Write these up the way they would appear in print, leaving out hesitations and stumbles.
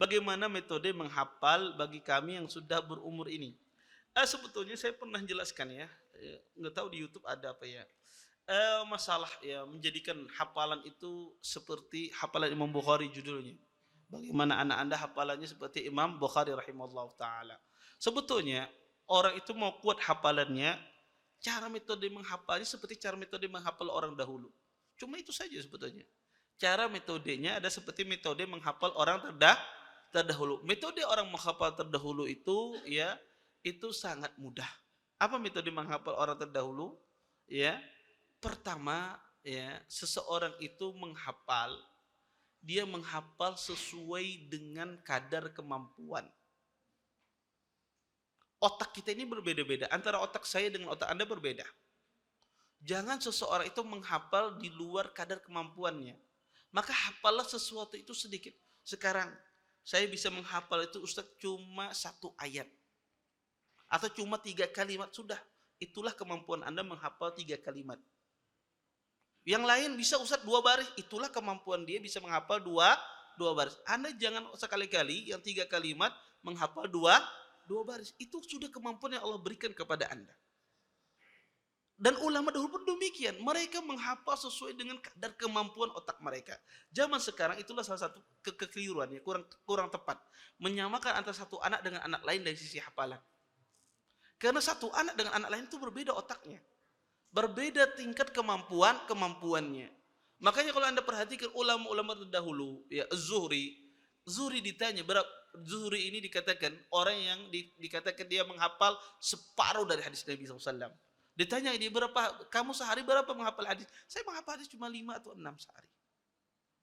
bagaimana metode menghafal bagi kami yang sudah berumur ini. Sebetulnya saya pernah jelaskan ya, nggak tahu di YouTube ada apa ya. Masalah ya menjadikan hafalan itu seperti hafalan Imam Bukhari judulnya. Bagaimana anak Anda hafalannya seperti Imam Bukhari rahimahullah taala. Sebetulnya orang itu mau kuat hafalannya, cara metode menghafalnya seperti cara metode menghafal orang dahulu. Cuma itu saja sebetulnya. Cara metodenya ada seperti metode menghafal orang terdahulu. Metode orang menghafal terdahulu itu ya itu sangat mudah. Apa metode menghafal orang terdahulu? Ya, pertama ya seseorang itu menghafal, dia menghafal sesuai dengan kadar kemampuan. Otak kita ini berbeda-beda, antara otak saya dengan otak Anda berbeda. Jangan seseorang itu menghafal di luar kadar kemampuannya. Maka hafallah sesuatu itu sedikit. Sekarang saya bisa menghafal itu Ustaz cuma 1 ayat. Atau cuma 3 kalimat, sudah. Itulah kemampuan Anda menghafal 3 kalimat. Yang lain bisa Ustaz 2 baris, itulah kemampuan dia bisa menghafal 2 baris. Anda jangan sekali-kali yang 3 kalimat menghafal 2 baris. Itu sudah kemampuan yang Allah berikan kepada Anda. Dan ulama dahulu pun demikian. Mereka menghafal sesuai dengan kadar kemampuan otak mereka. Zaman sekarang itulah salah satu kekeliruan, ya, kurang tepat. Menyamakan antara satu anak dengan anak lain dari sisi hafalan. Karena satu anak dengan anak lain itu berbeda otaknya. Berbeda tingkat kemampuannya. Makanya kalau Anda perhatikan ulama-ulama terdahulu, ya Zuhri ditanya, Zuhri ini dikatakan orang yang dikatakan dia menghafal separuh dari hadis Nabi SAW. Ditanya ini kamu sehari berapa menghafal hadis? Saya menghafal hadis cuma 5 atau 6 sehari.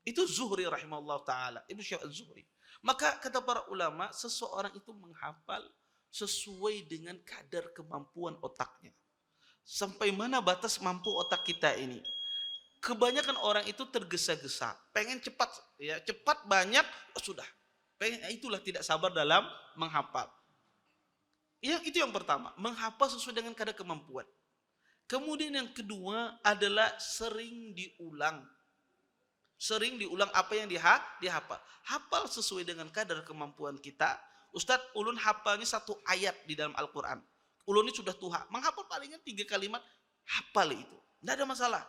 Itu Zuhri rahimahullah ta'ala. Ibnu Syihab Az-Zuhri. Maka kata para ulama, seseorang itu menghafal sesuai dengan kadar kemampuan otaknya. Sampai mana batas mampu otak kita ini? Kebanyakan orang itu tergesa-gesa, pengen cepat, ya cepat banyak, sudah. Itulah tidak sabar dalam menghafal. Itu yang pertama, menghafal sesuai dengan kadar kemampuan. Kemudian yang kedua adalah sering diulang. Sering diulang apa yang dihafal. Hafal sesuai dengan kadar kemampuan kita. Ustadz, ulun hafalnya 1 ayat di dalam Al-Quran. Ulun ini sudah tuha. Menghafal palingnya 3 kalimat. Hafal itu. Tidak ada masalah.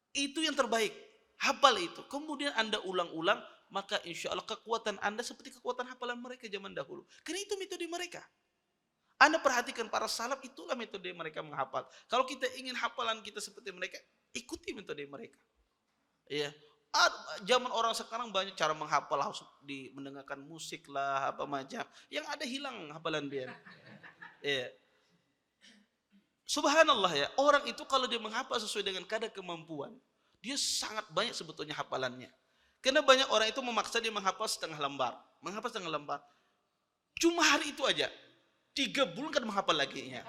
Itu yang terbaik. Hafal itu. Kemudian Anda ulang-ulang. Maka insya Allah kekuatan Anda seperti kekuatan hafalan mereka zaman dahulu. Karena itu metode mereka. Anda perhatikan para salaf, itulah metode mereka menghafal. Kalau kita ingin hafalan kita seperti mereka, ikuti metode mereka. Ya. Zaman orang sekarang banyak cara menghafal, harus mendengarkan musik lah, apa macam. Yang ada hilang hafalan dia. Ya. Subhanallah ya, orang itu kalau dia menghafal sesuai dengan kadar kemampuan, dia sangat banyak sebetulnya hafalannya. Karena banyak orang itu memaksa dia menghafal setengah lembar. Cuma hari itu aja. 3 bulan kan menghafal lagi. 3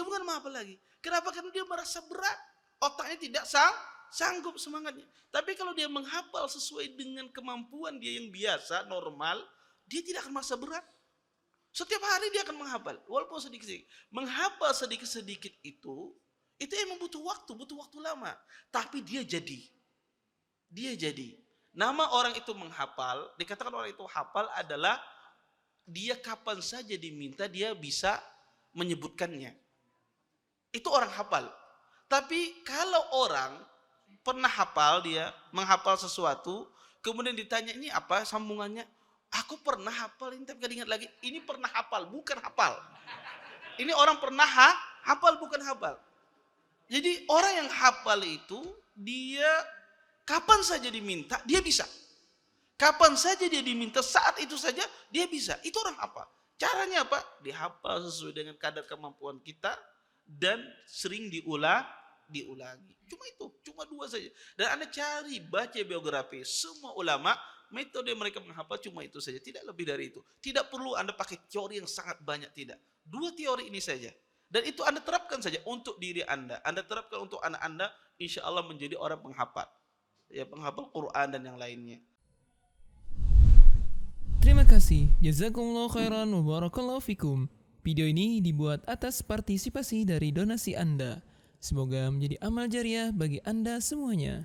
bulan menghafal lagi. Kenapa? Karena dia merasa berat. Otaknya tidak sanggup semangatnya. Tapi kalau dia menghafal sesuai dengan kemampuan dia yang biasa, normal, dia tidak akan merasa berat. Setiap hari dia akan menghafal. Walaupun sedikit-sedikit. Menghafal sedikit-sedikit itu emang butuh waktu lama. Tapi dia jadi. Nama orang itu menghafal, dikatakan orang itu hafal adalah dia kapan saja diminta dia bisa menyebutkannya. Itu orang hafal. Tapi kalau orang pernah hafal, dia menghafal sesuatu, kemudian ditanya ini apa sambungannya? Aku pernah hafal ini tapi gak ingat lagi. Ini pernah hafal, bukan hafal. Ini orang pernah hafal, bukan hafal. Jadi orang yang hafal itu dia kapan saja diminta dia bisa. Kapan saja dia diminta, saat itu saja dia bisa. Itu orang apa? Caranya apa? Dihafal sesuai dengan kadar kemampuan kita dan sering diulangi. Cuma 2 saja. Dan Anda cari, baca biografi semua ulama, metode mereka menghafal cuma itu saja. Tidak lebih dari itu. Tidak perlu Anda pakai teori yang sangat banyak, tidak. 2 teori ini saja. Dan itu Anda terapkan saja untuk diri Anda. Anda terapkan untuk anak Anda, insya Allah menjadi orang penghafal. Ya, penghafal Quran dan yang lainnya. Terima kasih, jazakumullah khairan wa barakallahu fikum. Video ini dibuat atas partisipasi dari donasi Anda. Semoga menjadi amal jariah bagi Anda semuanya.